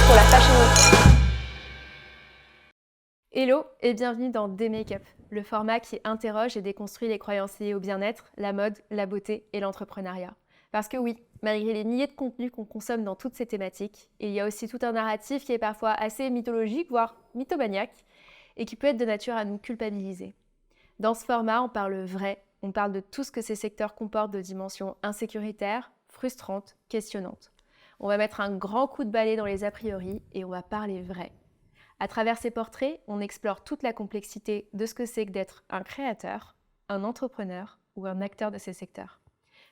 pour la Fashion Week. Hello et bienvenue dans Des-Make-up, le format qui interroge et déconstruit les croyances liées au bien-être, la mode, la beauté et l'entrepreneuriat. Parce que oui, malgré les milliers de contenus qu'on consomme dans toutes ces thématiques, il y a aussi tout un narratif qui est parfois assez mythologique, voire mythomaniaque, et qui peut être de nature à nous culpabiliser. Dans ce format, on parle vrai, on parle de tout ce que ces secteurs comportent de dimensions insécuritaires, frustrantes, questionnantes. On va mettre un grand coup de balai dans les a priori et on va parler vrai. À travers ces portraits, on explore toute la complexité de ce que c'est que d'être un créateur, un entrepreneur ou un acteur de ces secteurs.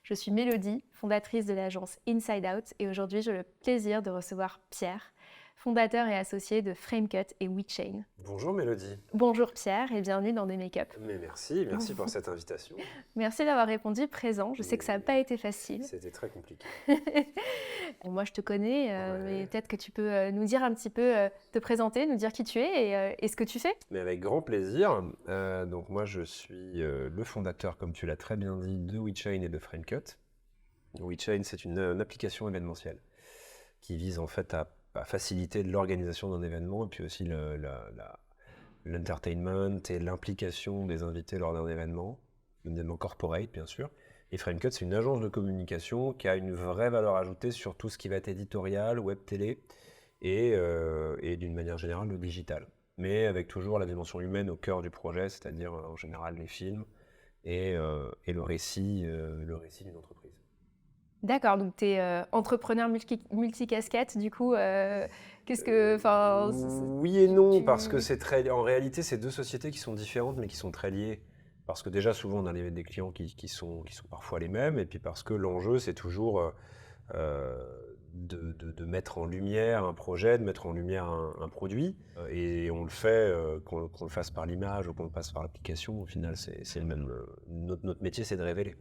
Je suis Mélodie, fondatrice de l'agence Inside Out et aujourd'hui j'ai le plaisir de recevoir Pierre, fondateur et associé de Framecut et WeChain. Bonjour Mélodie. Bonjour Pierre et bienvenue dans Des-Make-up. Mais merci pour cette invitation. Merci d'avoir répondu présent, je sais que ça n'a pas été facile. C'était très compliqué. Moi je te connais, Ouais. mais peut-être que tu peux nous dire un petit peu, te présenter, nous dire qui tu es et ce que tu fais. Mais avec grand plaisir. Donc moi je suis le fondateur, comme tu l'as très bien dit, de WeChain et de Framecut. WeChain, c'est une application événementielle qui vise en fait à faciliter l'organisation d'un événement et puis aussi l'entertainment et l'implication des invités lors d'un événement corporate bien sûr. Et Framecut, c'est une agence de communication qui a une vraie valeur ajoutée sur tout ce qui va être éditorial, web télé et d'une manière générale le digital. Mais avec toujours la dimension humaine au cœur du projet, c'est-à-dire en général les films et le récit d'une entreprise. D'accord, donc tu es entrepreneur multicasquette, du coup, qu'est-ce que... Oui et non, parce que en réalité, c'est deux sociétés qui sont différentes, mais qui sont très liées. Parce que déjà, souvent, on a des clients qui sont parfois les mêmes, et puis parce que l'enjeu, c'est toujours de mettre en lumière un projet, de mettre en lumière un produit, et on le fait, qu'on le fasse par l'image ou qu'on le fasse par l'application, au final, c'est le même. Notre métier, c'est de révéler.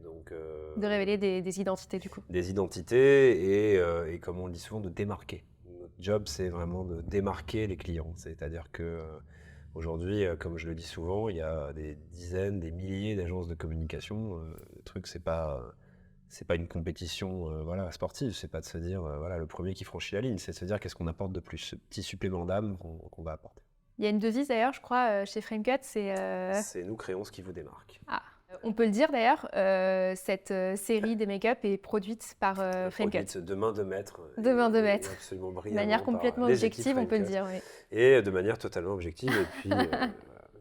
Donc, de révéler des identités, du coup. Des identités et comme on le dit souvent, de démarquer. Notre job, c'est vraiment de démarquer les clients. C'est-à-dire que aujourd'hui, comme je le dis souvent, il y a des dizaines, des milliers d'agences de communication. Le truc, c'est pas une compétition sportive. C'est pas de se dire voilà le premier qui franchit la ligne. C'est de se dire qu'est-ce qu'on apporte de plus, ce petit supplément d'âme qu'on va apporter. Il y a une devise d'ailleurs, je crois, chez Framecut, c'est... C'est nous créons ce qui vous démarque. Ah. On peut le dire d'ailleurs, cette série des make-up est produite par Framecut. Produite de main de maître. De main de maître. Absolument De brillamment. manière complètement objective, on peut le dire. Oui. Et de manière totalement objective. Et puis,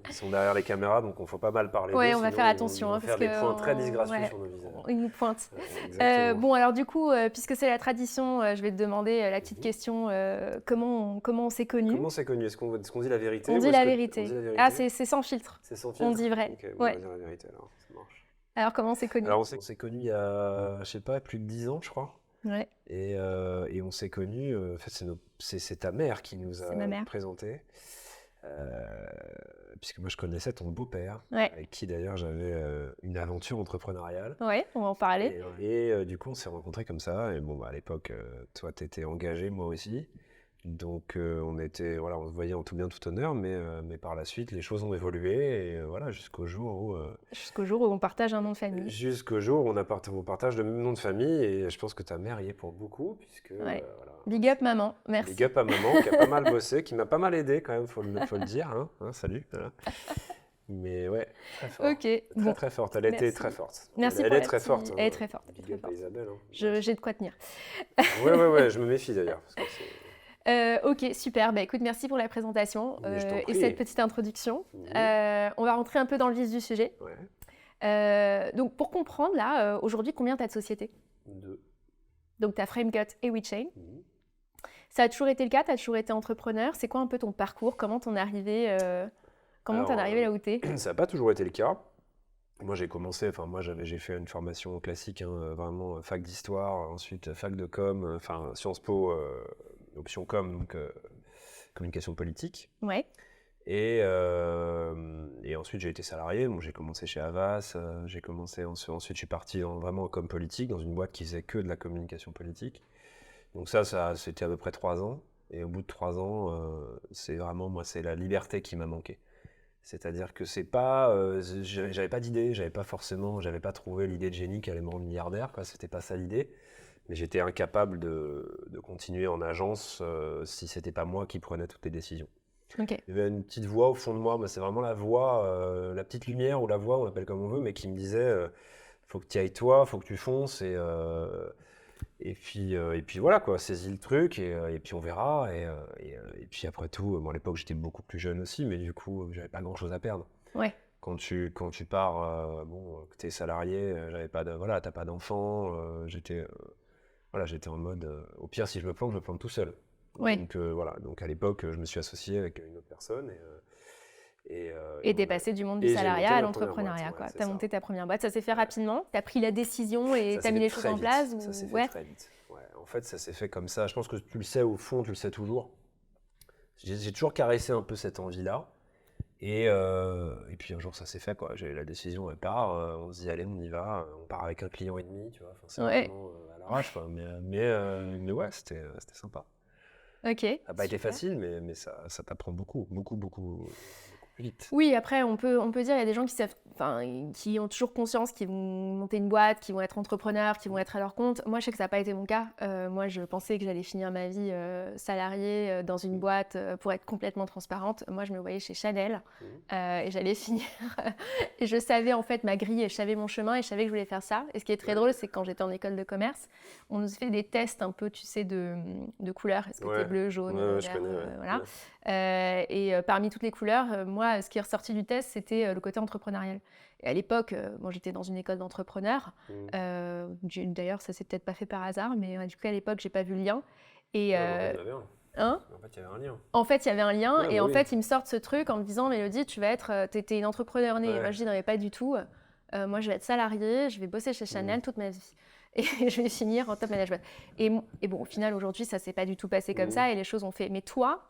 ils sont derrière les caméras, donc on faut pas mal parler. Oui, on va faire attention. Ils vont faire des points très disgracieux sur nos visages. Ils nous pointent. Bon, alors du coup, puisque c'est la tradition, je vais te demander la petite question, comment on s'est connus? Comment c'est connu? Est-ce qu'on dit la vérité? On dit la vérité. Ah, c'est sans filtre. C'est sans filtre? On dit vrai. Okay, bon, ouais. On va dire la vérité alors, ça marche. Alors comment on s'est connus? Alors on s'est connus il y a, je sais pas, plus de 10 ans, je crois. Ouais. Et on s'est connus, en fait c'est ta mère qui nous a présentés. Puisque moi je connaissais ton beau-père, avec qui d'ailleurs j'avais une aventure entrepreneuriale. Ouais, on va en parler. Et du coup on s'est rencontrés comme ça, et bon à l'époque toi t'étais engagé, moi aussi. Donc on se voyait en tout bien tout honneur, mais par la suite les choses ont évolué et voilà jusqu'au jour où on partage un nom de famille. Jusqu'au jour où on partage le même nom de famille, et je pense que ta mère y est pour beaucoup, puisque voilà. Big up maman, merci. Big up à maman qui a pas mal bossé, qui m'a pas mal aidé quand même, faut le dire, hein, salut. Voilà. Mais ouais, très fort. Ok. Très forte. Elle a été très forte. Merci. Elle est très forte. Elle est très forte. Big up à Isabelle. Hein. J'ai de quoi tenir. Ouais, je me méfie d'ailleurs. Parce que ok, super. Bah, écoute, merci pour la présentation et cette petite introduction. On va rentrer un peu dans le vif du sujet. Ouais. Donc, pour comprendre, là, aujourd'hui, combien tu as de sociétés? 2. Donc, tu as Framecut et WeChain. Ça a toujours été le cas? Tu as toujours été entrepreneur? C'est quoi un peu ton parcours? Comment t'en es arrivé là où t'es? Ça n'a pas toujours été le cas. Moi, j'ai fait une formation classique, vraiment fac d'histoire, ensuite fac de com, Sciences Po, option com, donc communication politique. Ouais. Et ensuite, j'ai été salarié. Bon, j'ai commencé chez Havas. Ensuite, je suis parti vraiment en com politique, dans une boîte qui faisait que de la communication politique. Donc ça c'était à peu près 3 ans. Et au bout de 3 ans, c'est la liberté qui m'a manqué. C'est-à-dire que j'avais pas d'idée, j'avais pas trouvé l'idée de génie qui allait me rendre milliardaire, quoi. C'était pas ça l'idée. Mais j'étais incapable de continuer en agence si c'était pas moi qui prenais toutes les décisions. Ok. Il y avait une petite voix au fond de moi, mais c'est vraiment la voix, la petite lumière ou la voix, on l'appelle comme on veut, mais qui me disait faut que tu y ailles toi, faut que tu fonces et puis voilà quoi, saisis le truc et puis on verra. Et puis après tout, bon, à l'époque j'étais beaucoup plus jeune aussi, mais du coup j'avais pas grand chose à perdre. Ouais. Quand tu pars, bon, que t'es salarié, j'avais pas de, voilà, t'as pas d'enfant, j'étais en mode, au pire si je me plante tout seul. Ouais. Donc voilà, donc à l'époque je me suis associé avec une autre personne Et t'es passé du monde du et j'ai monté salariat à ma première boîte, l'entrepreneuriat, ouais, quoi. c'est T'as ça. monté ta première boîte, ça s'est fait Ouais. rapidement, t'as pris la décision et Ça t'as s'est mis fait les choses très en vite. place Ça s'est fait ouais. très vite. Ouais. En fait, ça s'est fait comme ça. Je pense que tu le sais au fond, tu le sais toujours. J'ai toujours caressé un peu cette envie-là. Et puis un jour, ça s'est fait, quoi. J'ai la décision, elle part. On se dit, allez, on y va. On part avec un client et demi, tu vois. Enfin, c'est Ouais. vraiment à l'arrache, quoi. Mais ouais, c'était sympa. Ok. Ça n'a pas été Super. facile, mais ça t'apprend beaucoup, beaucoup, beaucoup, beaucoup plus vite. Oui, après, on peut dire, il y a des gens qui savent, enfin, qui ont toujours conscience qu'ils vont monter une boîte, qui vont être entrepreneurs, qui vont être à leur compte. Moi, je sais que ça n'a pas été mon cas. Moi, je pensais que j'allais finir ma vie salariée dans une boîte pour être complètement transparente. Moi, je me voyais chez Chanel et j'allais finir. Et je savais en fait ma grille et je savais mon chemin et je savais que je voulais faire ça. Et ce qui est très drôle, c'est que quand j'étais en école de commerce, on nous fait des tests un peu, tu sais, de couleurs. Est-ce que t'es bleu, jaune, Ouais, je vert, connais, ouais. voilà. Ouais. Parmi toutes les couleurs, moi, ce qui est ressorti du test, c'était le côté entrepreneurial. Et à l'époque, moi, j'étais dans une école d'entrepreneurs. D'ailleurs, ça s'est peut-être pas fait par hasard, mais du coup, à l'époque, j'ai pas vu le lien. Et Ouais, mais en fait, il y en avait un. hein En fait, il y avait un lien. en fait, il y avait un lien. Ouais, Et bah en oui. fait, ils me sortent ce truc en me disant, Mélodie, tu vas être, t'es une entrepreneur née. Et Ouais. moi, je dis, non, mais pas du tout. Moi, je vais être salariée, je vais bosser chez Chanel toute ma vie. Et je vais finir en top management. Et bon, au final, aujourd'hui, ça s'est pas du tout passé comme ça et les choses ont fait. Mais toi,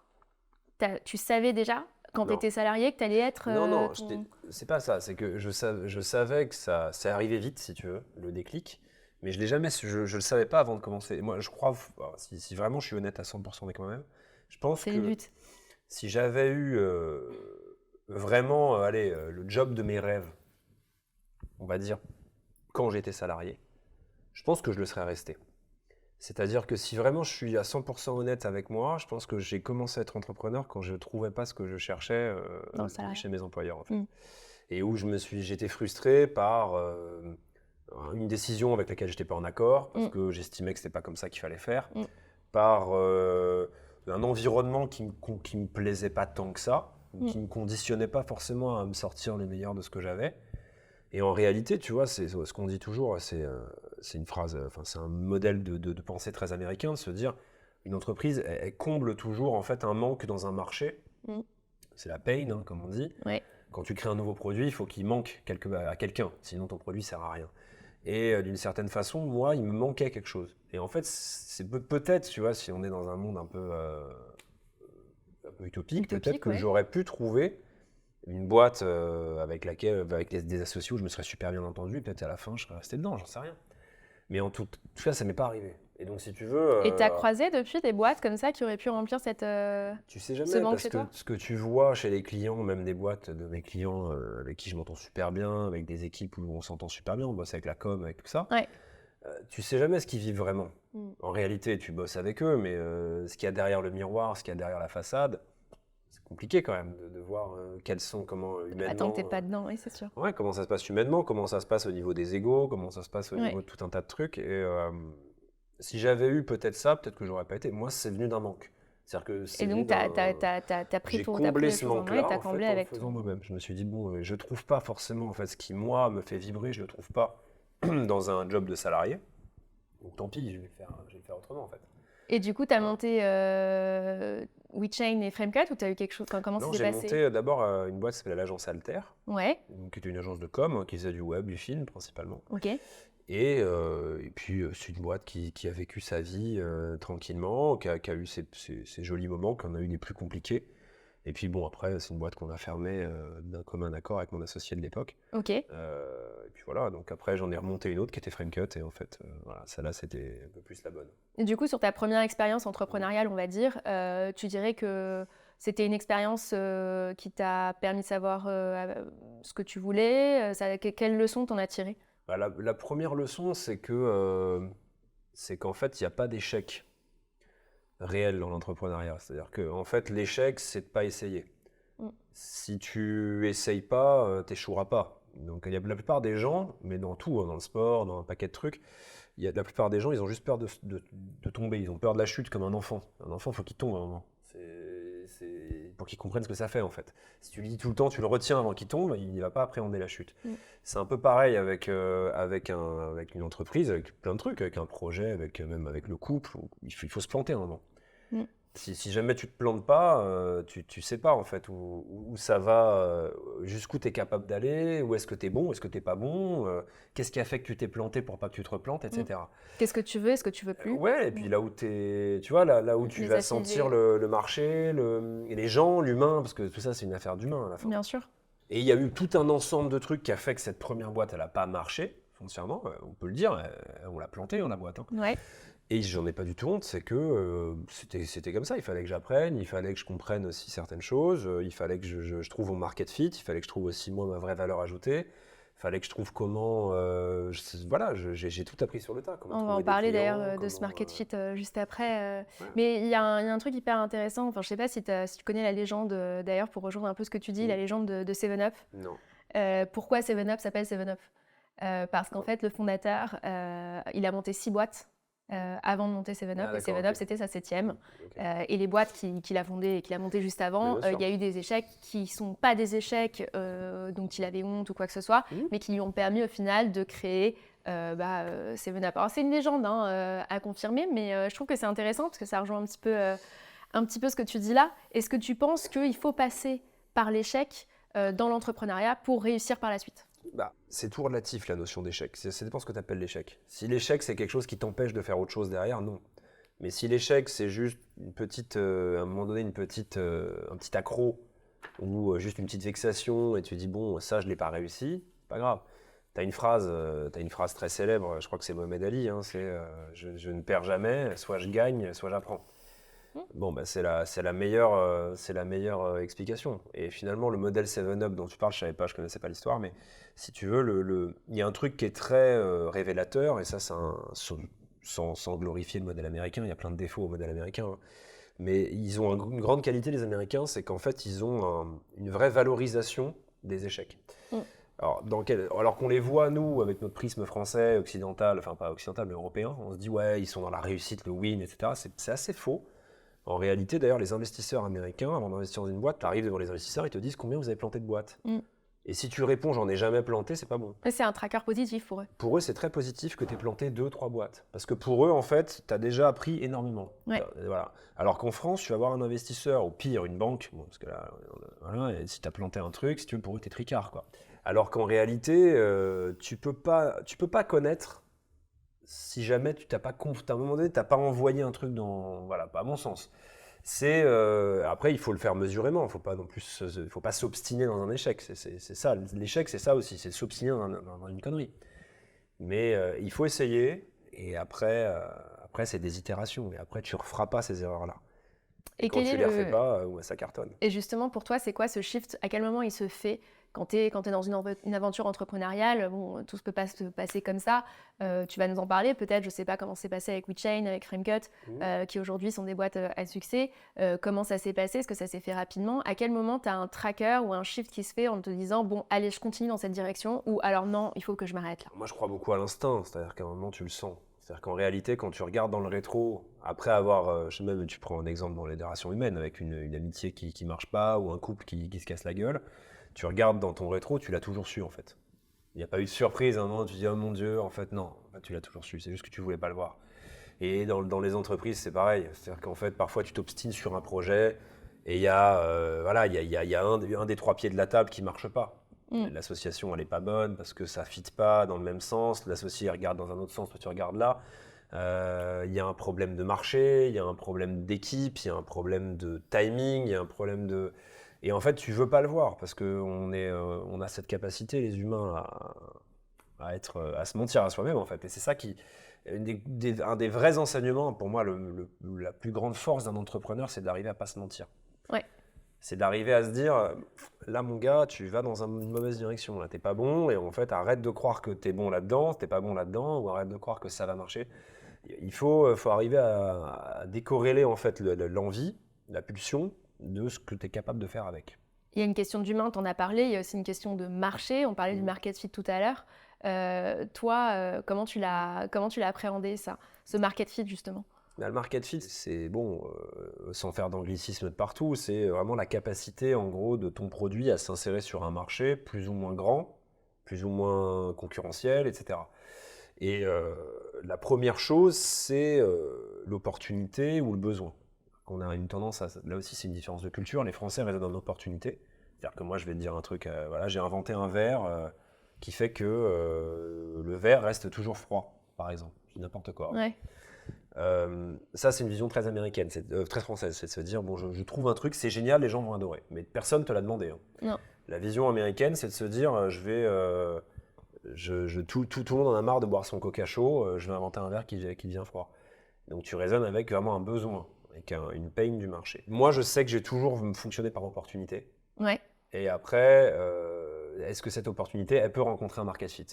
tu savais déjà, quand tu Non. étais salarié, que tu allais être Non, ton... c'est pas ça. C'est que je savais que ça arrivait vite, si tu veux, le déclic. Mais je le savais pas avant de commencer. Moi, je crois, alors, si vraiment je suis honnête à 100% avec moi-même, je pense C'est le que but. si j'avais eu vraiment, le job de mes rêves, on va dire, quand j'étais salarié, je pense que je le serais resté. C'est-à-dire que si vraiment je suis à 100% honnête avec moi, je pense que j'ai commencé à être entrepreneur quand je ne trouvais pas ce que je cherchais Dans le salariat. chez mes employeurs, en fait. Mm. Et où j'étais frustré par une décision avec laquelle je n'étais pas en accord, parce que j'estimais que ce n'était pas comme ça qu'il fallait faire, par un environnement qui me plaisait pas tant que ça, qui me conditionnait pas forcément à me sortir le meilleur de ce que j'avais. Et en réalité, tu vois, c'est ce qu'on dit toujours, c'est une phrase, enfin c'est un modèle de pensée très américain, de se dire, une entreprise, elle comble toujours en fait un manque dans un marché. C'est la pain, hein, comme on dit. Ouais. Quand tu crées un nouveau produit, il faut qu'il manque à quelqu'un, sinon ton produit sert à rien. Et d'une certaine façon, moi, il me manquait quelque chose. Et en fait, c'est peut-être, tu vois, si on est dans un monde un peu utopique, peut-être que j'aurais pu trouver une boîte avec des associés où je me serais super bien entendu, et peut-être à la fin, je serais resté dedans, j'en sais rien. Mais en tout cas, ça m'est pas arrivé. Et donc, si tu veux... Et t'as croisé depuis des boîtes comme ça qui auraient pu remplir cette... Tu sais jamais, ce manque parce chez que toi ce que tu vois chez les clients, même des boîtes de mes clients avec qui je m'entends super bien, avec des équipes où on s'entend super bien, on bosse avec la com, avec tout ça, Ouais. Tu sais jamais ce qu'ils vivent vraiment. En réalité, tu bosses avec eux, mais ce qu'il y a derrière le miroir, ce qu'il y a derrière la façade, c'est compliqué quand même de voir comment humainement... Attends, t'es pas dedans, oui, c'est sûr. Ouais, comment ça se passe humainement, comment ça se passe au niveau des égos, comment ça se passe au niveau de tout un tas de trucs. Et si j'avais eu peut-être ça, peut-être que j'aurais pas été. Moi, c'est venu d'un manque. C'est-à-dire que c'est Et donc, t'as pris j'ai ton comblé les ce choses en main et manque-là t'as en comblé fait, en le avec faisant tout. moi-même. Je me suis dit, bon, je trouve pas forcément en fait, ce qui, moi, me fait vibrer, je le trouve pas dans un job de salarié. Donc tant pis, je vais le faire autrement en fait. Et du coup, t'as monté WeChain et Framecut ou t'as eu quelque chose... Comment ça Non, s'est j'ai passé? monté d'abord une boîte qui s'appelait l'agence Alter, Ouais, qui était une agence de com, qui faisait du web, du film principalement. ok. Et puis, c'est une boîte qui a vécu sa vie tranquillement, qui a eu ses jolis moments, qui en a eu des plus compliqués. Et puis, bon, après, c'est une boîte qu'on a fermée d'un commun accord avec mon associé de l'époque. Ok. Et puis voilà, donc après, j'en ai remonté une autre qui était Framecut. Et en fait, voilà, celle-là, c'était un peu plus la bonne. Et du coup, sur ta première expérience entrepreneuriale, on va dire, tu dirais que c'était une expérience qui t'a permis de savoir ce que tu voulais. Quelles leçons t'en as tirées? Bah, la première leçon, c'est que c'est qu'en fait, il n'y a pas d'échec réel dans l'entrepreneuriat. C'est-à-dire que en fait, l'échec, c'est de ne pas essayer. Si tu essayes pas, tu n'échoueras pas. Donc il y a la plupart des gens, mais dans tout, hein, dans le sport, dans un paquet de trucs, il y a la plupart des gens, ils ont juste peur de tomber. Ils ont peur de la chute comme un enfant. Un enfant, il faut qu'il tombe à un moment. Pour qu'il comprenne ce que ça fait en fait. Si tu lui dis tout le temps, tu le retiens avant qu'il tombe, il ne va pas appréhender la chute. C'est un peu pareil avec une entreprise, avec plein de trucs, avec un projet, même avec le couple. Il faut se planter un moment. Mm. Si jamais tu te plantes pas, tu sais pas en fait où ça va, jusqu'où tu es capable d'aller, où est-ce que tu es bon, où est-ce que tu n'es pas bon, qu'est-ce qui a fait que tu t'es planté pour pas que tu te replantes, etc. Qu'est-ce que tu veux, est-ce que tu veux plus? Ouais, et puis là où tu vois, là où tu Les vas affiliés. sentir le marché, et les gens, l'humain, parce que tout ça c'est une affaire d'humain à la fin. Bien sûr. Et il y a eu tout un ensemble de trucs qui a fait que cette première boîte, elle a pas marché, foncièrement, on peut le dire, on l'a plantée, la boîte. Hein. Ouais. Et j'en ai pas du tout honte, c'est que c'était comme ça, il fallait que j'apprenne, il fallait que je comprenne aussi certaines choses, il fallait que je trouve mon market fit, il fallait que je trouve aussi moi ma vraie valeur ajoutée, il fallait que je trouve comment, voilà, j'ai tout appris sur le tas. On va en parler d'ailleurs de ce market fit juste après. Ouais. Mais il y a un truc hyper intéressant, enfin je sais pas si tu connais la légende, d'ailleurs pour rejoindre un peu ce que tu dis, la légende de 7-Up. Non. Pourquoi 7-Up s'appelle 7-Up? Parce qu'en fait le fondateur, il a monté 6 boîtes avant de monter 7-Up, et 7-Up c'était sa 7e. Okay. Et les boîtes qu'il a fondées et qu'il a montées juste avant, il y a eu des échecs qui ne sont pas des échecs dont il avait honte ou quoi que ce soit, mais qui lui ont permis au final de créer 7-Up. Alors c'est une légende à confirmer, mais je trouve que c'est intéressant parce que ça rejoint un petit peu ce que tu dis là. Est-ce que tu penses qu'il faut passer par l'échec dans l'entrepreneuriat pour réussir par la suite? C'est tout relatif la notion d'échec, ça dépend ce que tu appelles l'échec. Si l'échec c'est quelque chose qui t'empêche de faire autre chose derrière, non. Mais si l'échec c'est juste une petite, à un moment donné un petit accro ou juste une petite vexation et tu dis bon ça je l'ai pas réussi, pas grave. T'as une phrase très célèbre, je crois que c'est Mohamed Ali, hein, c'est je ne perds jamais, soit je gagne, soit j'apprends. Bon, c'est la meilleure explication. Et finalement, le modèle 7-Up dont tu parles, je connaissais pas l'histoire, mais si tu veux, il y a un truc qui est très révélateur, et ça, sans glorifier le modèle américain, il y a plein de défauts au modèle américain, hein. Mais ils ont une grande qualité, les Américains, c'est qu'en fait, ils ont une vraie valorisation des échecs. Alors qu'on les voit, nous, avec notre prisme français, occidental, enfin pas occidental, mais européen, on se dit, ouais, ils sont dans la réussite, le win, etc. C'est assez faux. En réalité, d'ailleurs, les investisseurs américains, avant d'investir dans une boîte, tu arrives devant les investisseurs, ils te disent combien vous avez planté de boîtes. Et si tu réponds j'en ai jamais planté, c'est pas bon. C'est un tracker positif pour eux. Pour eux, c'est très positif que tu aies planté 2-3 boîtes. Parce que pour eux, en fait, tu as déjà appris énormément. Ouais. Voilà. Alors qu'en France, tu vas voir un investisseur, ou pire, une banque, parce que là, voilà, si tu as planté un truc, si tu veux, pour eux, t'es tricard, quoi. Alors qu'en réalité, tu peux pas connaître si jamais tu t'as pas à un moment donné, tu n'as pas envoyé un truc dans. Voilà, pas à mon sens. Après, il faut le faire mesurément. Il faut pas s'obstiner dans un échec. C'est ça. L'échec, c'est ça aussi. C'est s'obstiner dans une connerie. Mais il faut essayer. Et après c'est des itérations. Et après, tu ne referas pas ces erreurs-là. Et quand tu ne les refais pas, ça cartonne. Et justement, pour toi, c'est quoi ce shift? À quel moment il se fait? Quand tu es dans une aventure entrepreneuriale, bon, tout ne peut pas se passer comme ça. Tu vas nous en parler peut-être, je ne sais pas comment c'est passé avec WeChain, avec Framecut, qui aujourd'hui sont des boîtes à succès. Comment ça s'est passé? Est-ce que ça s'est fait rapidement? À quel moment tu as un tracker ou un shift qui se fait en te disant, bon, allez, je continue dans cette direction, ou alors non, il faut que je m'arrête là? Moi, je crois beaucoup à l'instinct, c'est-à-dire qu'à un moment, tu le sens. C'est-à-dire qu'en réalité, quand tu regardes dans le rétro, après avoir, je sais même, tu prends un exemple dans les relations humaines, avec une amitié qui ne marche pas, ou un couple qui se casse la gueule, tu regardes dans ton rétro, tu l'as toujours su en fait. Il n'y a pas eu de surprise, un moment tu dis oh mon Dieu, en fait non, tu l'as toujours su, c'est juste que tu voulais pas le voir. Et dans les entreprises c'est pareil, c'est-à-dire qu'en fait parfois tu t'obstines sur un projet et il y a un des 3 pieds de la table qui marche pas. L'association elle est pas bonne parce que ça fit pas dans le même sens, l'associé regarde dans un autre sens, toi tu regardes là. Il y a un problème de marché, il y a un problème d'équipe, il y a un problème de timing, il y a un problème de... Et en fait, tu veux pas le voir parce qu'on a cette capacité, les humains, à se mentir à soi-même, en fait. Et c'est ça un des vrais enseignements, pour moi, la plus grande force d'un entrepreneur, c'est d'arriver à pas se mentir. Ouais. C'est d'arriver à se dire, là, mon gars, tu vas dans une mauvaise direction, là, t'es pas bon, et en fait, arrête de croire que t'es bon là-dedans, t'es pas bon là-dedans, ou arrête de croire que ça va marcher. Il faut arriver à décorréler en fait l'envie, la pulsion de ce que tu es capable de faire avec. Il y a une question d'humain, tu en as parlé, il y a aussi une question de marché, on parlait du market fit tout à l'heure. Toi, comment tu l'as appréhendé ça, ce market fit justement? Le market fit, c'est bon, sans faire d'anglicisme de partout, c'est vraiment la capacité en gros de ton produit à s'insérer sur un marché plus ou moins grand, plus ou moins concurrentiel, etc. Et la première chose, c'est l'opportunité ou le besoin. On a une tendance à, là aussi c'est une différence de culture, les Français raisonnent en opportunité. C'est-à-dire que moi je vais te dire un truc, voilà, j'ai inventé un verre qui fait que le verre reste toujours froid, par exemple. Je dis n'importe quoi. Ouais. Ça c'est une vision très américaine, très française, c'est de se dire bon je trouve un truc, c'est génial, les gens vont adorer. Mais personne ne te l'a demandé. Hein. Non. La vision américaine c'est de se dire tout le monde en a marre de boire son coca chaud, je vais inventer un verre qui devient froid. Donc tu raisonnes avec vraiment un besoin, avec une pain du marché. Moi je sais que j'ai toujours fonctionné par opportunité. Ouais. Et après, est-ce que cette opportunité, elle peut rencontrer un market fit?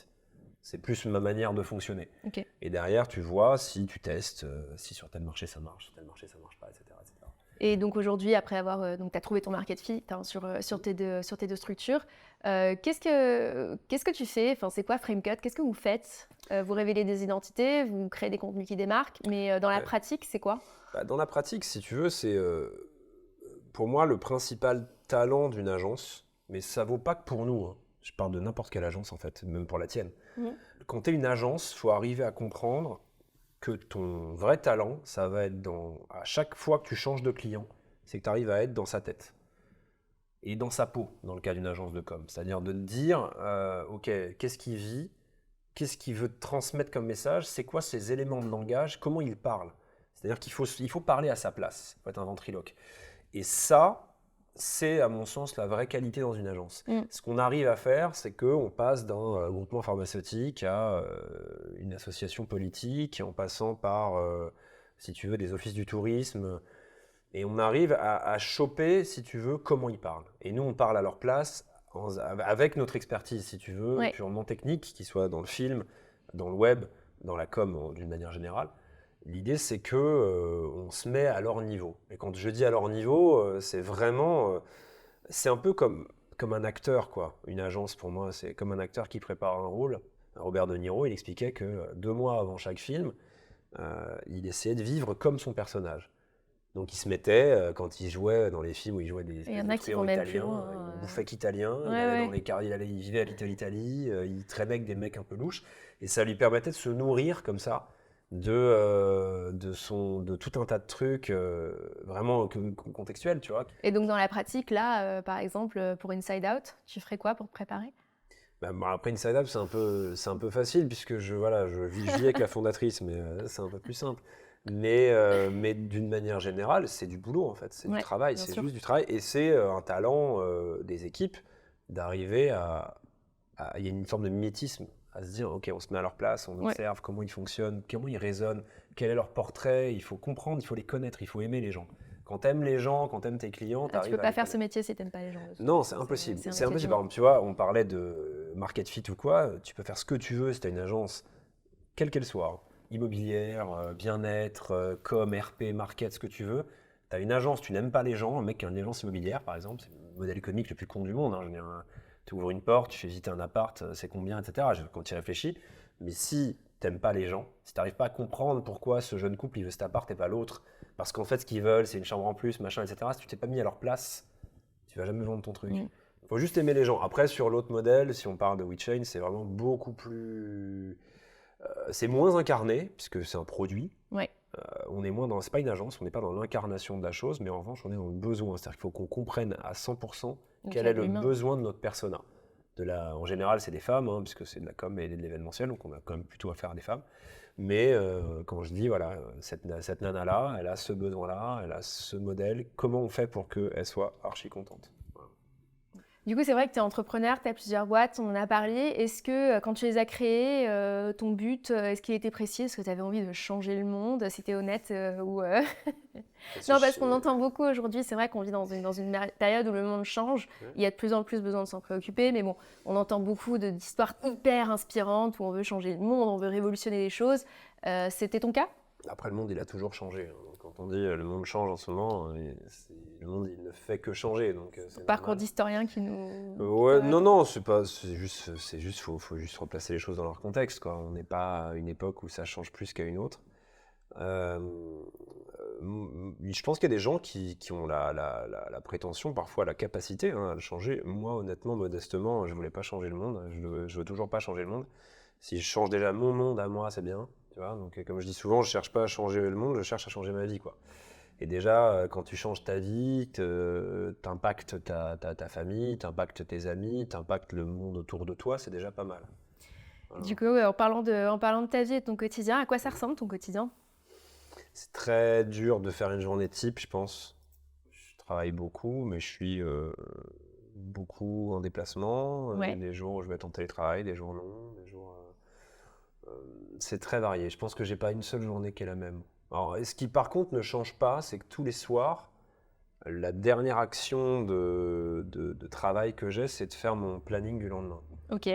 C'est plus ma manière de fonctionner. Ok. Et derrière, tu vois si tu testes, si sur tel marché ça marche, sur tel marché ça marche pas, etc. etc. Et donc aujourd'hui, après avoir donc tu as trouvé ton market fit hein, sur tes deux structures, qu'est-ce que tu fais? Enfin, c'est quoi Framecut? Qu'est-ce que vous faites? Vous révélez des identités, vous créez des contenus qui démarquent, mais dans la pratique, c'est quoi? Dans la pratique, si tu veux, c'est pour moi le principal talent d'une agence, mais ça vaut pas que pour nous. Hein. Je parle de n'importe quelle agence en fait, même pour la tienne. Quand tu es une agence, il faut arriver à comprendre que ton vrai talent, ça va être à chaque fois que tu changes de client, c'est que tu arrives à être dans sa tête et dans sa peau, dans le cas d'une agence de com. C'est-à-dire de te dire, ok, qu'est-ce qu'il vit, qu'est-ce qu'il veut te transmettre comme message, c'est quoi ses éléments de langage, comment il parle. C'est-à-dire qu'il faut parler à sa place, il faut être un ventriloque. Et ça, c'est à mon sens la vraie qualité dans une agence. Ce qu'on arrive à faire, c'est qu'on passe d'un groupement pharmaceutique à une association politique, en passant par, si tu veux, des offices du tourisme. Et on arrive à choper, si tu veux, comment ils parlent. Et nous, on parle à leur place, avec notre expertise, si tu veux, purement technique, qui soit dans le film, dans le web, dans la com d'une manière générale. L'idée, c'est que on se met à leur niveau. Et quand je dis à leur niveau, c'est vraiment, c'est un peu comme un acteur, quoi. Une agence, pour moi, c'est comme un acteur qui prépare un rôle. Robert De Niro, il expliquait que 2 mois avant chaque film, il essayait de vivre comme son personnage. Donc il se mettait, quand il jouait dans les films où il jouait des truands italiens, il bouffait qu'italien, il vivait à l'Italie, il traînait avec des mecs un peu louches, et ça lui permettait de se nourrir comme ça de tout un tas de trucs vraiment contextuels, tu vois. Et donc dans la pratique, là, par exemple, pour Inside Out, tu ferais quoi pour te préparer? Après Inside Out, c'est un peu facile, puisque je vis avec la fondatrice, mais c'est un peu plus simple. Mais d'une manière générale, c'est du boulot en fait, c'est du travail, c'est juste du travail, et c'est un talent des équipes d'arriver il y a une forme de mimétisme, à se dire ok, on se met à leur place, on observe comment ils fonctionnent, comment ils raisonnent, quel est leur portrait, il faut comprendre, il faut les connaître, il faut aimer les gens. Quand t'aimes les gens, quand t'aimes tes clients, tu peux pas faire ce métier si t'aimes pas les gens. Non, c'est impossible. C'est impossible. Par exemple, tu vois, on parlait de market fit ou quoi, tu peux faire ce que tu veux si t'as une agence, quelle qu'elle soit. Immobilière, bien-être, com, RP, market, ce que tu veux. Tu as une agence, tu n'aimes pas les gens, un mec qui a une agence immobilière par exemple, c'est le modèle économique le plus con du monde. Hein. Tu ouvres une porte, tu fais visiter un appart, c'est combien, etc. Quand tu y réfléchis. Mais si tu n'aimes pas les gens, si tu n'arrives pas à comprendre pourquoi ce jeune couple il veut cet appart et pas l'autre, parce qu'en fait ce qu'ils veulent c'est une chambre en plus, machin, etc. Si tu t'es pas mis à leur place, tu vas jamais vendre ton truc. Il faut juste aimer les gens. Après sur l'autre modèle, si on parle de WeChain, c'est vraiment beaucoup plus... c'est moins incarné, puisque c'est un produit. On est moins c'est pas une agence, on n'est pas dans l'incarnation de la chose, mais en revanche, on est dans le besoin. C'est-à-dire qu'il faut qu'on comprenne à 100% quel est le besoin de notre persona. En général, c'est des femmes, hein, puisque c'est de la com et de l'événementiel, donc on a quand même plutôt affaire à des femmes. Mais quand je dis, voilà, cette nana-là, elle a ce besoin-là, elle a ce modèle, comment on fait pour qu'elle soit archi contente? Du coup, c'est vrai que tu es entrepreneur, tu as plusieurs boîtes, on en a parlé. Est-ce que quand tu les as créées, ton but, est-ce qu'il était précis? Est-ce que tu avais envie de changer le monde? Si tu es honnête ou... Non, parce qu'on entend beaucoup aujourd'hui, c'est vrai qu'on vit dans une période où le monde change. Il y a de plus en plus besoin de s'en préoccuper, mais bon, on entend beaucoup d'histoires hyper inspirantes où on veut changer le monde, on veut révolutionner les choses. C'était ton cas? Après, le monde, il a toujours changé, hein. Donc, quand on dit le monde change en ce moment, le monde, il ne fait que changer. Donc, c'est Parcours normal. d'historien qui nous... Ouais, non, c'est juste, faut juste replacer les choses dans leur contexte, quoi. On n'est pas à une époque où ça change plus qu'à une autre. Euh, je pense qu'il y a des gens qui ont la prétention, parfois la capacité, hein, à le changer. Moi, honnêtement, modestement, je voulais pas changer le monde. Je veux toujours pas changer le monde. Si je change déjà mon monde à moi, c'est bien. Tu vois. Donc, comme je dis souvent, je cherche pas à changer le monde, je cherche à changer ma vie, quoi. Et déjà, quand tu changes ta vie, t'impactes ta famille, t'impactes tes amis, t'impactes le monde autour de toi, c'est déjà pas mal. Voilà. Du coup, en parlant de ta vie et de ton quotidien, à quoi ça ressemble ton quotidien? C'est très dur de faire une journée type, je pense. Je travaille beaucoup, mais je suis beaucoup en déplacement. Il y a Ouais. des jours où je vais être en télétravail, des jours non, des jours. C'est très varié. Je pense que j'ai pas une seule journée qui est la même. Alors, et ce qui par contre ne change pas, c'est que tous les soirs, la dernière action de travail que j'ai, c'est de faire mon planning du lendemain. Ok.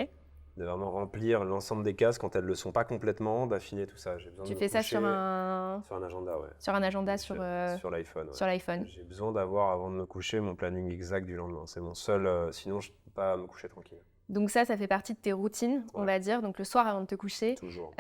De vraiment remplir l'ensemble des cases quand elles ne le sont pas complètement, d'affiner tout ça. J'ai besoin Tu de me fais ça coucher sur un agenda, ouais. sur un agenda Sur l'iPhone, ouais. sur l'iPhone. J'ai besoin d'avoir, avant de me coucher, mon planning exact du lendemain. C'est mon seul, sinon je ne peux pas me coucher tranquille. Donc ça fait partie de tes routines, on Ouais. va dire. Donc le soir avant de te coucher, Toujours.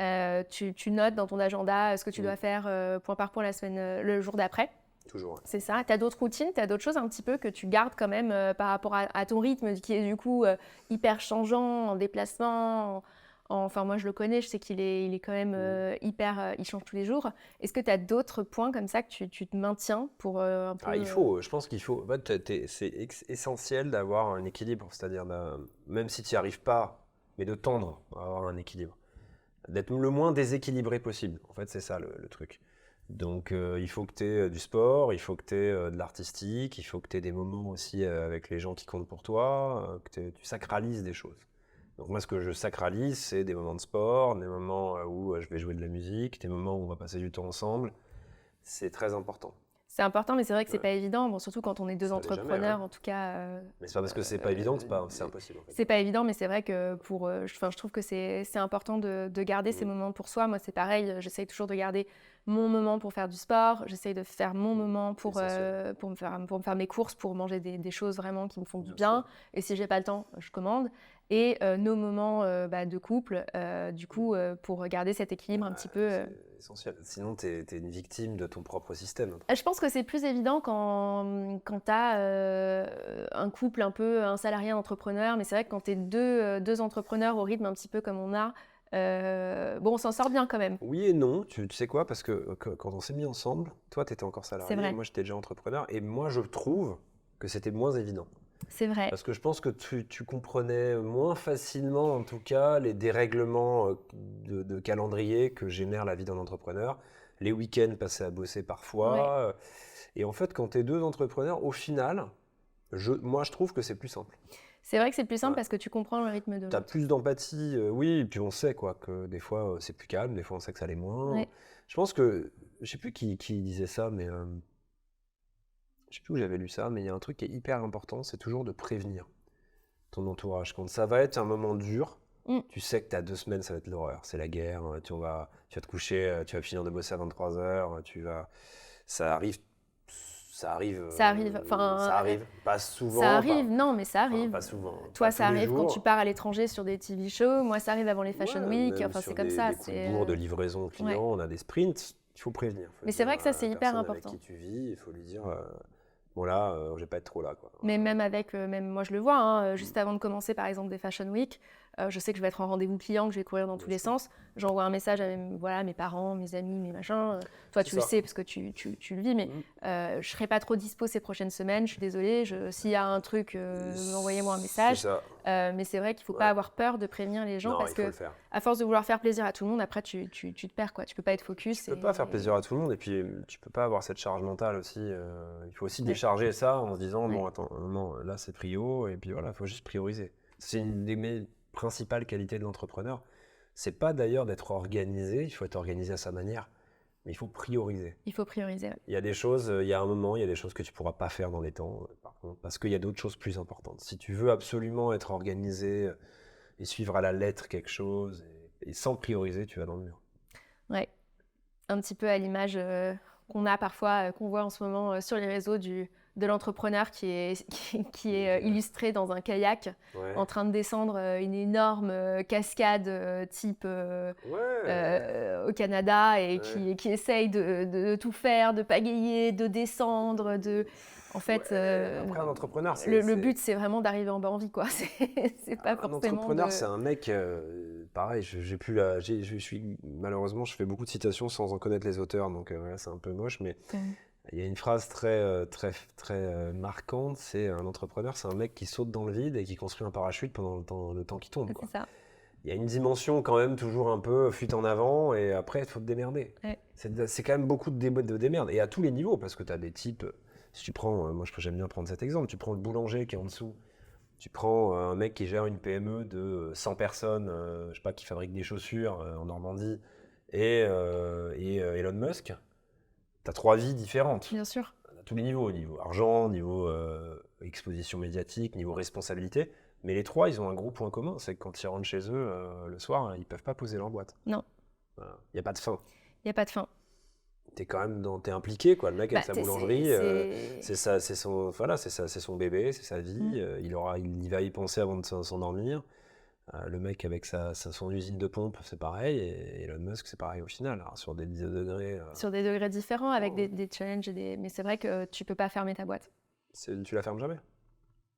tu notes dans ton agenda ce que tu dois faire point par point la semaine, le jour d'après. Toujours, ouais. C'est ça. Tu as d'autres routines, tu as d'autres choses un petit peu que tu gardes quand même par rapport à ton rythme qui est du coup hyper changeant, en déplacement. Enfin, moi je le connais, je sais qu'il est quand même hyper. Il change tous les jours. Est-ce que tu as d'autres points comme ça que tu te maintiens pour un peu. Je pense qu'il faut. En fait, c'est essentiel d'avoir un équilibre, c'est-à-dire même si tu n'y arrives pas, mais de tendre à avoir un équilibre. D'être le moins déséquilibré possible. En fait, c'est ça le truc. Donc, il faut que tu aies du sport, il faut que tu aies de l'artistique, il faut que tu aies des moments aussi avec les gens qui comptent pour toi, que tu sacralises des choses. Donc, moi, ce que je sacralise, c'est des moments de sport, des moments où je vais jouer de la musique, des moments où on va passer du temps ensemble. C'est très important. C'est important, mais c'est vrai que c'est Ouais. pas évident. Bon, surtout quand on est deux Ça l'est jamais, entrepreneurs, hein. en tout cas. Mais c'est pas parce que c'est pas évident que c'est impossible, en fait. C'est pas évident, mais c'est vrai que je trouve que c'est important de garder ces moments pour soi. Moi, c'est pareil, j'essaye toujours de garder mon moment pour faire du sport, j'essaye de faire mon moment pour me faire mes courses, pour manger des choses vraiment qui me font du bien. Et si j'ai pas le temps, je commande. Et nos moments de couple, du coup, pour garder cet équilibre un petit peu. C'est essentiel. Sinon, tu es une victime de ton propre système. Je pense que c'est plus évident quand tu as un couple un peu, un salarié, un entrepreneur, mais c'est vrai que quand tu es deux entrepreneurs au rythme un petit peu comme on a, bon, on s'en sort bien quand même. Oui et non, tu sais quoi, parce que quand on s'est mis ensemble, toi, tu étais encore C'est salarié, vrai. moi, j'étais déjà entrepreneur, et moi, je trouve que c'était moins évident. C'est vrai. Parce que je pense que tu comprenais moins facilement, en tout cas, les dérèglements de calendrier que génère la vie d'un entrepreneur, les week-ends passés à bosser parfois. Et en fait, quand tu es deux entrepreneurs, au final, moi, je trouve que c'est plus simple. C'est vrai que c'est plus simple Ouais. parce que tu comprends le rythme de Tu as l'autre. plus d'empathie, oui, et puis on sait quoi, que des fois c'est plus calme, des fois on sait que ça l'est moins. Ouais. Je pense que, je sais plus qui disait ça, mais je sais plus où j'avais lu ça, mais il y a un truc qui est hyper important, c'est toujours de prévenir ton entourage. Quand ça va être un moment dur, Mm. tu sais que tu as 2 semaines, ça va être l'horreur, c'est la guerre, tu vas te coucher, tu vas finir de bosser à 23h, ça arrive, Ça arrive, enfin, ça arrive, pas souvent, Ça arrive, non, mais ça enfin, arrive. pas souvent, Toi, pas ça tous les arrive quand jours. tu pars à l'étranger sur des TV shows. Moi, ça arrive avant les Fashion Ouais, Week. même Enfin, sur c'est comme des ça. coups de bourre de livraison client, Ouais. on a des sprints, il faut prévenir. Faut Mais c'est dire vrai que ça, à c'est la hyper personne important. avec qui tu vis, il faut lui dire, bon là, je vais pas être trop là, quoi. Mais même avec, même moi je le vois, hein, juste avant de commencer par exemple des Fashion Week, je sais que je vais être en rendez-vous client, que je vais courir dans tous les sens. J'envoie un message à mes parents, mes amis, mes machins. Toi, tu le sais parce que tu le vis, mais je serai pas trop dispo ces prochaines semaines. Je suis désolée. S'il y a un truc, envoyez-moi un message. C'est ça. Mais c'est vrai qu'il faut pas avoir peur de prévenir les gens Non, parce il faut que le faire. à force de vouloir faire plaisir à tout le monde, après tu te perds quoi. Tu peux pas être focus. Tu peux pas faire plaisir à tout le monde et puis tu peux pas avoir cette charge mentale aussi. Il faut aussi décharger ça en se disant bon attends, non, là c'est prio et puis voilà, il faut juste prioriser. C'est une des mes principales qualités de l'entrepreneur. C'est pas d'ailleurs d'être organisé, il faut être organisé à sa manière, mais il faut prioriser. Il faut prioriser. Ouais. Il y a des choses, il y a un moment, il y a des choses que tu pourras pas faire dans les temps, par contre, parce qu'il y a d'autres choses plus importantes. Si tu veux absolument être organisé et suivre à la lettre quelque chose et sans prioriser, tu vas dans le mur. Ouais. Un petit peu à l'image qu'on a parfois, qu'on voit en ce moment sur les réseaux de l'entrepreneur qui est illustré dans un kayak Ouais. en train de descendre une énorme cascade type au Canada et qui essaye de tout faire, de pagayer, de descendre, En fait, Après, un entrepreneur, le but, c'est vraiment d'arriver en bas en vie, quoi. C'est pas un forcément entrepreneur, c'est un mec, pareil, j'ai plus je suis, malheureusement, je fais beaucoup de citations sans en connaître les auteurs, donc voilà, c'est un peu moche, mais il y a une phrase très marquante, c'est un entrepreneur, c'est un mec qui saute dans le vide et qui construit un parachute pendant le temps qui tombe, quoi. C'est ça. Il y a une dimension quand même toujours un peu fuite en avant et après, il faut te démerder. Ouais. C'est quand même beaucoup de démerde, et à tous les niveaux, parce que tu as des types, si tu prends, moi j'aime bien prendre cet exemple, tu prends le boulanger qui est en dessous, tu prends un mec qui gère une PME de 100 personnes, je sais pas, qui fabrique des chaussures en Normandie, et Elon Musk, tu as 3 vies différentes. Bien sûr. À tous les niveaux, niveau argent, niveau exposition médiatique, niveau responsabilité. Mais les 3, ils ont un gros point commun, c'est que quand ils rentrent chez eux le soir, ils peuvent pas poser leur boîte. Non. Voilà. Il n'y a pas de fin. Il n'y a pas de fin. T'es impliqué, quoi. Le mec avec sa boulangerie, c'est son bébé, c'est sa vie. Il va y penser avant de s'endormir. Le mec avec son usine de pompe, c'est pareil. Et Elon Musk, c'est pareil au final. Alors, sur des degrés. Sur des degrés différents, avec des challenges. Mais c'est vrai que tu peux pas fermer ta boîte. Tu la fermes jamais.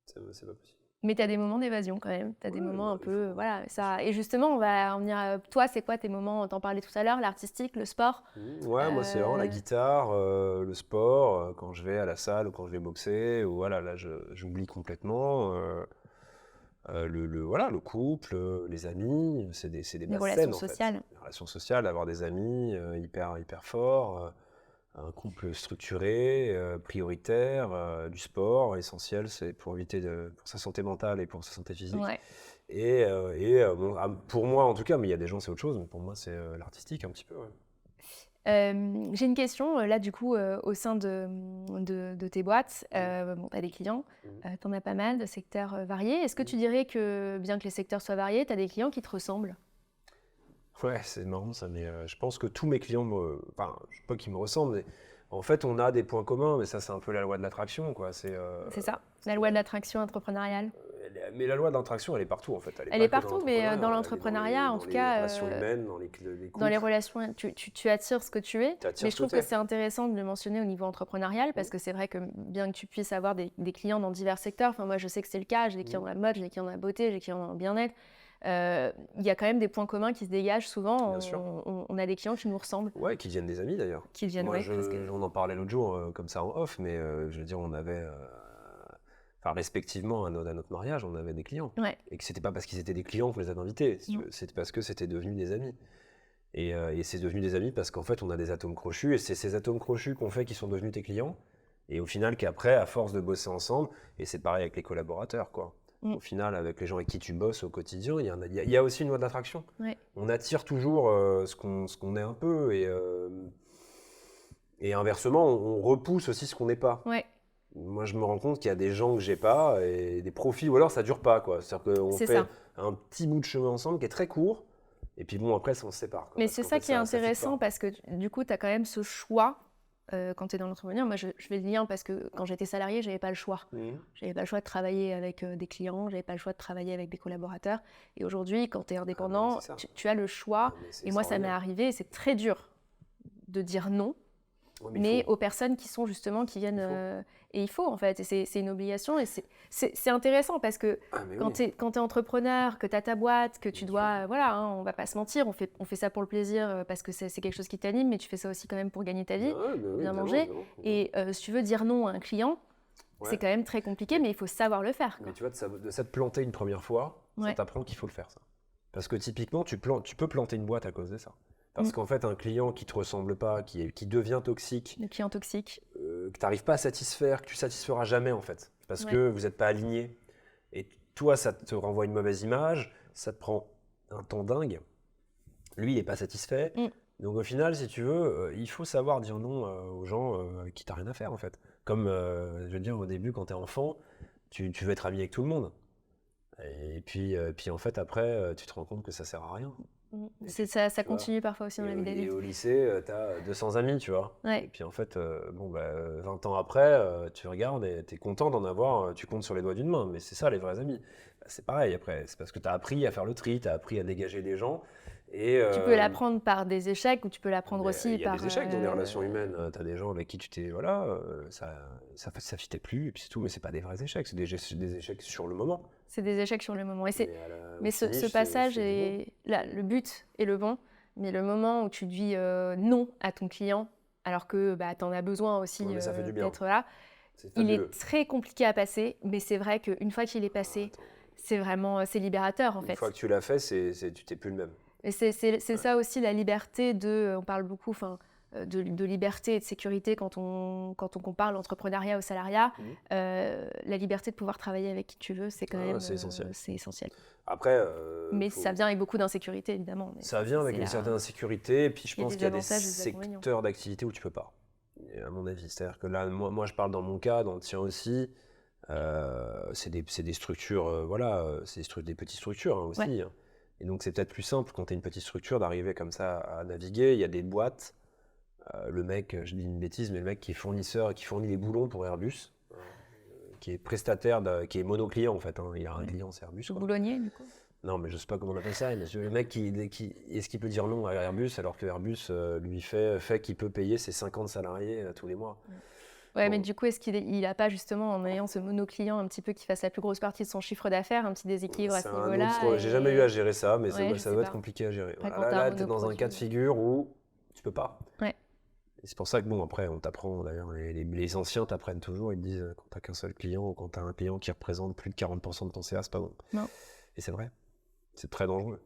C'est pas possible. Mais tu as des moments d'évasion quand même. Tu as des moments un peu. Voilà, ça. Et justement, on va en venir. Toi, c'est quoi tes moments? T'en parlais tout à l'heure, l'artistique, le sport. Ouais, moi, c'est vraiment la guitare, le sport, quand je vais à la salle ou quand je vais boxer. Ou voilà, là, j'oublie complètement. Le couple, les amis, c'est des Les basses relations scènes, en fait. sociales. Les relations sociales, avoir des amis hyper forts, un couple structuré, prioritaire, du sport, essentiel, c'est pour sa santé mentale et pour sa santé physique. Ouais. Bon, pour moi en tout cas, mais il y a des gens c'est autre chose, mais pour moi c'est l'artistique un petit peu. Ouais. J'ai une question, là, du coup, au sein de tes boîtes. Bon, tu as des clients, tu en as pas mal de secteurs variés. Est-ce que tu dirais que, bien que les secteurs soient variés, tu as des clients qui te ressemblent? Ouais, c'est marrant ça, mais je pense que tous mes clients, enfin, je sais pas qu'ils me ressemblent, mais en fait, on a des points communs, mais ça, c'est un peu la loi de l'attraction, quoi. C'est ça, la loi de l'attraction entrepreneuriale. Mais la loi de l'attraction, elle est partout, en fait. Elle est partout, mais dans l'entrepreneuriat, en tout cas, dans les relations humaines, dans les couples. dans les relations, tu attires ce que tu es. Mais je trouve que t'es. c'est intéressant de le mentionner au niveau entrepreneurial, parce que c'est vrai que bien que tu puisses avoir des clients dans divers secteurs, enfin moi je sais que c'est le cas, j'ai des clients dans la mode, j'ai des clients dans la beauté, j'ai des clients dans le bien-être. Il y a quand même des points communs qui se dégagent souvent. Bien sûr. On a des clients qui nous ressemblent. Ouais, qui deviennent des amis d'ailleurs. Qui deviennent, Moi, ouais, parce que... on en parlait l'autre jour, comme ça en off, mais je veux dire, on avait, enfin, respectivement, à notre mariage, on avait des clients. Ouais. Et que c'était pas parce qu'ils étaient des clients qu'on les avait invités, si tu Non. veux, c'était parce que c'était devenu des amis. Et c'est devenu des amis parce qu'en fait, on a des atomes crochus, et c'est ces atomes crochus qu'on fait qui sont devenus tes clients. Et au final, qu'après, à force de bosser ensemble, et c'est pareil avec les collaborateurs, quoi. Au final, avec les gens avec qui tu bosses au quotidien, il y a aussi une loi de l'attraction. Ouais. On attire toujours ce qu'on est un peu, et inversement, on repousse aussi ce qu'on n'est pas. Ouais. Moi, je me rends compte qu'il y a des gens que j'ai pas, et des profils, ou alors ça dure pas, quoi. C'est-à-dire qu'on fait un petit bout de chemin ensemble qui est très court, et puis bon, après, on se sépare, quoi. Mais c'est ça qui est intéressant, parce que du coup, tu as quand même ce choix. Quand tu es dans l'entrepreneuriat, moi je fais le lien parce que quand j'étais salariée, j'avais pas le choix. J'avais pas le choix de travailler avec des clients, j'avais pas le choix de travailler avec des collaborateurs. Et aujourd'hui, quand tu es indépendant, tu as le choix. Et moi, ça m'est arrivé, c'est très dur de dire non, mais aux personnes qui sont justement, qui viennent... et il faut, en fait, et c'est une obligation. Et c'est intéressant parce que quand tu es entrepreneur, que tu as ta boîte, que tu dois... Voilà, hein, on va pas se mentir, on fait ça pour le plaisir parce que c'est quelque chose qui t'anime, mais tu fais ça aussi quand même pour gagner ta vie, bien manger. Et si tu veux dire non à un client, c'est quand même très compliqué, mais il faut savoir le faire, quoi. Mais tu vois, de ça te planter une première fois, ça t'apprend qu'il faut le faire, ça. Parce que typiquement, tu peux planter une boîte à cause de ça. Parce qu'en fait, un client qui ne te ressemble pas, qui devient toxique, le client toxique, que tu n'arrives pas à satisfaire, que tu satisferas jamais en fait, parce que vous n'êtes pas alignés. Et toi, ça te renvoie une mauvaise image, ça te prend un temps dingue. Lui, il n'est pas satisfait. Donc au final, si tu veux, il faut savoir dire non aux gens avec qui tu n'as rien à faire en fait. Comme, je veux dire, au début, quand tu es enfant, tu veux être ami avec tout le monde. Et puis en fait, après, tu te rends compte que ça ne sert à rien. Ça Tu vois. continue parfois aussi dans la vie Et d'adulte. au lycée, tu as 200 amis, tu vois. Et Ouais. puis en fait, 20 ans après, tu regardes et tu es content d'en avoir, tu comptes sur les doigts d'une main. Mais c'est ça, les vrais amis. Bah, c'est pareil après. C'est parce que tu as appris à faire le tri, tu as appris à dégager des gens. Et Tu peux l'apprendre par des échecs ou tu peux l'apprendre mais aussi il y a par... des échecs dans les relations humaines. Tu as des gens avec qui tu t'es. Voilà, ça fitait plus, et puis c'est tout. Mais c'est pas des vrais échecs, c'est des échecs sur le moment. C'est des échecs sur le moment. Mais au Mais ce finish, passage c'est du bon. est... Là, le but est le bon, mais le moment où tu dis non à ton client, alors que bah, tu en as besoin aussi Ouais, mais ça fait du bien. d'être là, C'est il est fabuleux. très compliqué à passer, mais c'est vrai qu'une fois qu'il est passé, Attends. c'est vraiment... c'est libérateur en Une fait. fois que tu l'as fait, tu t'es plus le même. Et c'est Ouais. ça aussi la liberté de... On parle beaucoup de liberté et de sécurité quand on compare l'entrepreneuriat au salariat. Mhm. La liberté de pouvoir travailler avec qui tu veux, c'est quand même C'est essentiel. c'est essentiel. Après, Mais ça vient avec beaucoup d'insécurité, évidemment. Mais ça vient avec c'est une la- certaine insécurité, et puis je Il y a pense des qu'il y a des avantages et des inconvénients. secteurs d'activité où tu peux pas, et à mon avis. C'est-à-dire que là, moi, je parle dans mon cas, dans le tien aussi. C'est des structures, des petites structures hein, aussi. Ouais. Hein. Et donc c'est peut-être plus simple quand tu es une petite structure d'arriver comme ça à naviguer. Il y a des boîtes. Le mec, je dis une bêtise, mais le mec qui est fournisseur, qui fournit les boulons pour Airbus, qui est prestataire, qui est monoclient en fait. Hein. Il a un client, c'est Airbus. Quoi. Boulonnier, du coup. Non, mais je sais pas comment on appelle ça. Mais le mec, est-ce qu'il peut dire non à Airbus alors que Airbus lui fait qu'il peut payer ses 50 salariés tous les mois. Ouais, Bon. mais du coup, est-ce qu'il il a pas justement, en ayant ce monoclient un petit peu qui fasse la plus grosse partie de son chiffre d'affaires, un petit déséquilibre à ce niveau-là J'ai jamais eu à gérer ça, mais Ouais, je ça sais doit être pas. compliqué à gérer. Après, Voilà, quand t'as un là tu es dans un cas de monoproduit. figure où tu peux pas. Ouais. Et c'est pour ça que bon, après, on t'apprend, d'ailleurs, les anciens t'apprennent toujours, ils te disent quand t'as qu'un seul client ou quand t'as un client qui représente plus de 40% de ton CA, c'est pas bon. Non. Et c'est vrai, c'est très dangereux.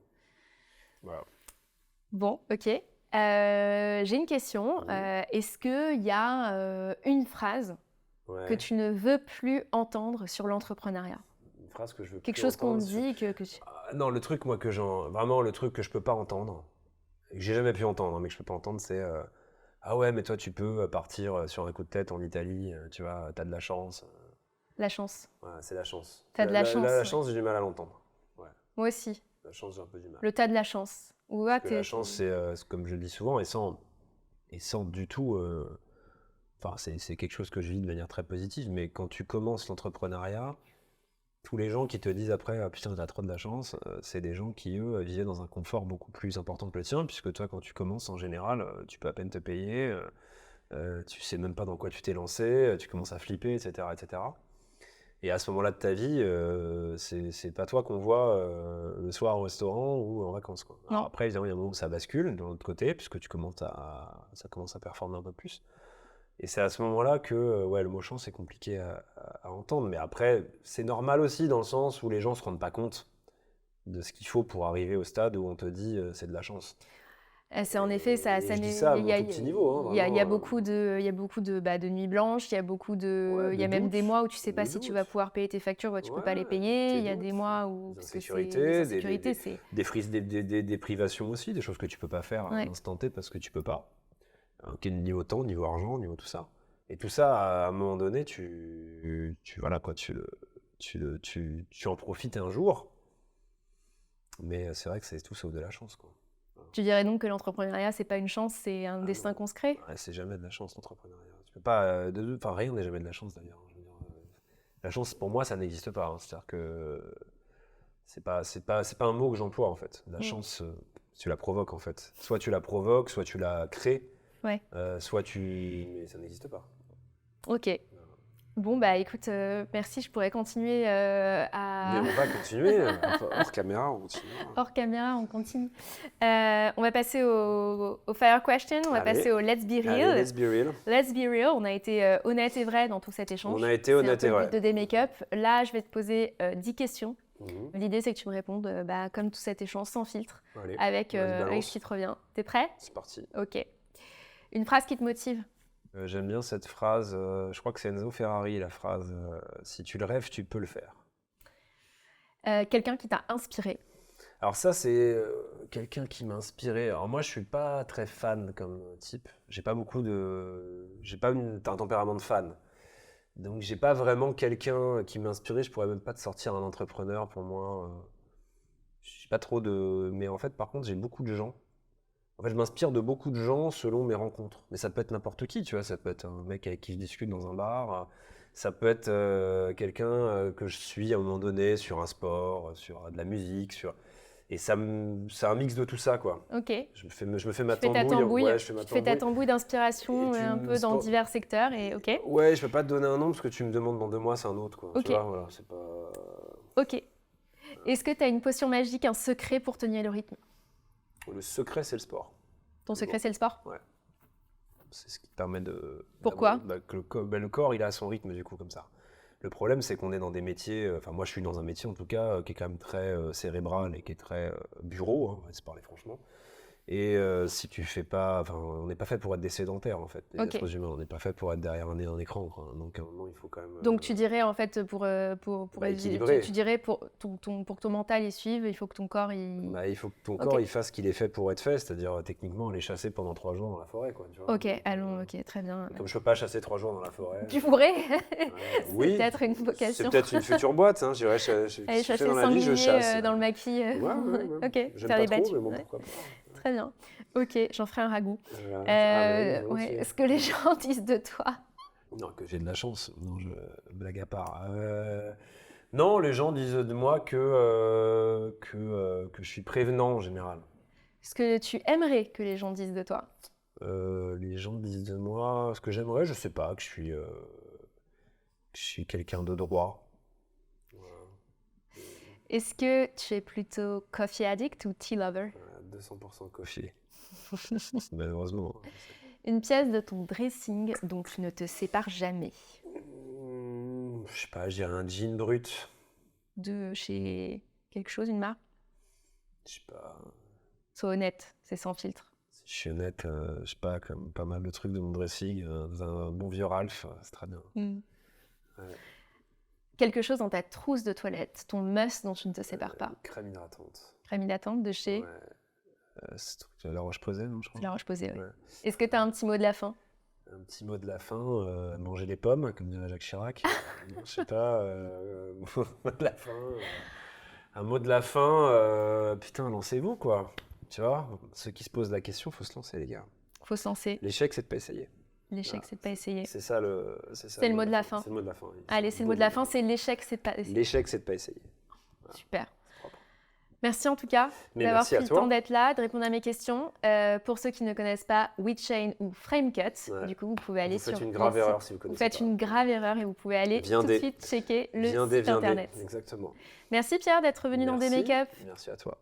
Voilà. Bon, ok. J'ai une question. Mhm. Est-ce qu'il y a une phrase Ouais. que tu ne veux plus entendre sur l'entrepreneuriat? Une phrase que je veux Quelque plus chose qu'on entendre. dit que tu... Non, le truc, moi, vraiment, le truc que je peux pas entendre, et que j'ai jamais pu entendre, hein, mais que je peux pas entendre, c'est ah ouais, mais toi, tu peux partir sur un coup de tête en Italie, tu vois, t'as de la chance. La chance. Voilà, c'est la chance. T'as de la chance. La Ouais. chance, j'ai du mal à l'entendre. Ouais, Moi aussi. la chance, j'ai un peu du mal. Le tas de la chance. Ou Parce que la chance, c'est comme je le dis souvent, et sans du tout. Enfin, c'est quelque chose que je vis de manière très positive, mais quand tu commences l'entrepreneuriat, tous les gens qui te disent après, ah, putain, t'as trop de la chance, c'est des gens qui, eux, vivaient dans un confort beaucoup plus important que le tien, puisque toi, quand tu commences, en général, tu peux à peine te payer, tu sais même pas dans quoi tu t'es lancé, tu commences à flipper, etc., etc. Et à ce moment-là de ta vie, c'est pas toi qu'on voit le soir au restaurant ou en vacances, quoi. Alors Non. après, évidemment, il y a un moment où ça bascule de l'autre côté, puisque ça commence à performer un peu plus. Et c'est à ce moment-là que ouais, le mot chance est compliqué à entendre. Mais après, c'est normal aussi dans le sens où les gens se rendent pas compte de ce qu'il faut pour arriver au stade où on te dit c'est de la chance. C'est en effet ça. Et je dis ça à Il mon y a, tout petit niveau. Hein, il y a vraiment, beaucoup de nuits blanches. Il y a beaucoup de, ouais, il y a de même des doutes, mois où tu sais pas de si tu doutes. vas pouvoir payer tes factures ou tu peux pas les Ouais, payer. tes Il y a des doutes, mois où des parce que insécurités, des insécurités, c'est des privations aussi, des choses que tu peux pas faire à ouais. l'instant T parce que tu peux pas. Niveau temps, niveau argent, niveau tout ça. Et tout ça, à un moment donné, voilà quoi, tu en profites un jour. Mais c'est vrai que c'est tout sauf de la chance, quoi. Tu dirais donc que l'entrepreneuriat c'est pas une chance, c'est un destin non. conscrét? Ouais, c'est jamais de la chance, l'entrepreneuriat. Tu peux pas, enfin rien n'est jamais de la chance d'ailleurs. Je veux dire, la chance, pour moi, ça n'existe pas. Hein. C'est-à-dire que c'est pas un mot que j'emploie en fait. La chance, tu la provoques en fait. Soit tu la provoques, soit tu la crées, Ouais. mais ça n'existe pas. Ok. Bon bah écoute, merci. Je pourrais continuer Mais à on va continuer hors caméra, on continue. hors caméra, on continue. On va passer au Fire Question. On va Allez. passer au Let's Be Allez, Real. let's be real. Let's be real, on a été honnête et vrai dans tout cet échange. On a été honnête et C'est un peu vrai. le but de D-Makeup. Là, je vais te poser 10 questions. Mhm. L'idée, c'est que tu me répondes comme tout cet échange, sans filtre, Allez, avec vas-y, balance. ce qui te revient. T'es prêt? C'est parti. Ok. Une phrase qui te motive? J'aime bien cette phrase, je crois que c'est Enzo Ferrari, la phrase si tu le rêves, tu peux le faire. Quelqu'un qui t'a inspiré? Alors ça, c'est quelqu'un qui m'a inspiré. Alors moi, je suis pas très fan comme type. J'ai pas un tempérament de fan. Donc j'ai pas vraiment quelqu'un qui m'a inspiré. Je pourrais même pas te sortir un entrepreneur pour moi. j'ai pas trop de... Mais en fait, par contre, j'ai beaucoup de gens. En fait, je m'inspire de beaucoup de gens selon mes rencontres. Mais ça peut être n'importe qui, tu vois. Ça peut être un mec avec qui je discute dans un bar. Ça peut être quelqu'un que je suis à un moment donné sur un sport, sur de la musique, sur... Et c'est un mix de tout ça, quoi. Ok. Je me fais ma Tu fais ta tambouille. tambouille, Ouais, je fais ma tu fais ta tambouille. tambouille Et d'inspiration tu un me... peu dans divers secteurs et ok. Ouais, je peux pas te donner un nom parce que tu me demandes dans 2 mois, c'est un autre, quoi. Ok. Tu vois, voilà, c'est pas... Ok. Est-ce que tu as une potion magique, un secret pour tenir le rythme? Le secret, c'est le sport. Ton secret, c'est le sport? Ouais. C'est ce qui te permet de... Pourquoi? Que le corps, il a son rythme, du coup, comme ça. Le problème, c'est qu'on est dans des métiers... Enfin, moi, je suis dans un métier, en tout cas, qui est quand même très cérébral et qui est très bureau, hein, on va se parler franchement. Et si tu fais pas... Enfin, on n'est pas fait pour être des sédentaires, en fait. Les Ok. êtres humains, on n'est pas fait pour être derrière un écran, quoi. Donc, à un moment, il faut quand même... Donc tu dirais en fait équilibrer. tu dirais pour pour que ton mental y suive, il faut que ton corps y... Il faut que ton Ok. corps il fasse ce qu'il est fait pour être fait, c'est-à-dire techniquement aller chasser pendant 3 jours dans la forêt, quoi, tu vois. Ok, allons, ok, très bien. Comme je peux pas chasser 3 jours dans la forêt. Tu pourrais? C'est Oui, peut-être une c'est vocation. peut-être une future boîte, hein. J'irai Aller kiffer chasser dans la vie, je sanglier chasse. dans le maquis. Ouais, ouais. Ok, J'aime faire pas des trop, battues. mais bon, Ouais. pourquoi pas. Très bien. Ok, j'en ferai un ragoût. Ah, mais oui, Ouais, volontiers. ce que les gens disent de toi. Non, que j'ai de la chance. Non, blague à part. Non, les gens disent de moi que je suis prévenant en général. Ce que tu aimerais que les gens disent de toi. Les gens disent de moi ce que j'aimerais, je sais pas, que je suis quelqu'un de droit. Voilà. Est-ce que tu es plutôt coffee addict ou tea lover? 200% coffee. Malheureusement. Une pièce de ton dressing dont tu ne te sépares jamais. Je sais pas, je dirais un jean brut. De chez quelque chose, une marque? Je sais pas. Sois honnête, c'est sans filtre. Si je suis honnête, je sais pas, comme pas mal de trucs de mon dressing, dans un bon vieux Ralph, c'est très bien. Ouais. Quelque chose dans ta trousse de toilette, ton must dont tu ne te sépares pas. Crème hydratante. Crème hydratante de chez Ouais. Ce truc, La Roche-Posay, non, je crois. La Roche-Posay, oui. Ouais. Est-ce que tu as un petit mot de la fin? Un petit mot de la fin, manger les pommes, comme dirait Jacques Chirac. Non, je sais pas, mot de la fin. Un mot de la fin, putain, lancez-vous, quoi. Tu vois, ceux qui se posent la question, faut se lancer, les gars. Faut se lancer. L'échec, c'est de pas essayer. L'échec, Voilà. c'est de pas essayer. C'est ça C'est le mot de la fin. C'est le mot de la fin. Oui. Allez, c'est le mot de la fin, c'est l'échec, c'est de pas essayer. L'échec, c'est de pas essayer. Super. Propre. Merci en tout cas Mais d'avoir merci à pris le toi. temps d'être là, de répondre à mes questions. Pour ceux qui ne connaissent pas WeChain ou FrameCut, Ouais. du coup, vous pouvez aller Vous faites sur une mon grave site. erreur si vous Vous connaissez faites pas. une grave erreur et vous pouvez aller tout de Viendez. suite checker le Viendez, site internet. Exactement. Merci Pierre d'être venu dans des Merci. make-up. Merci à toi.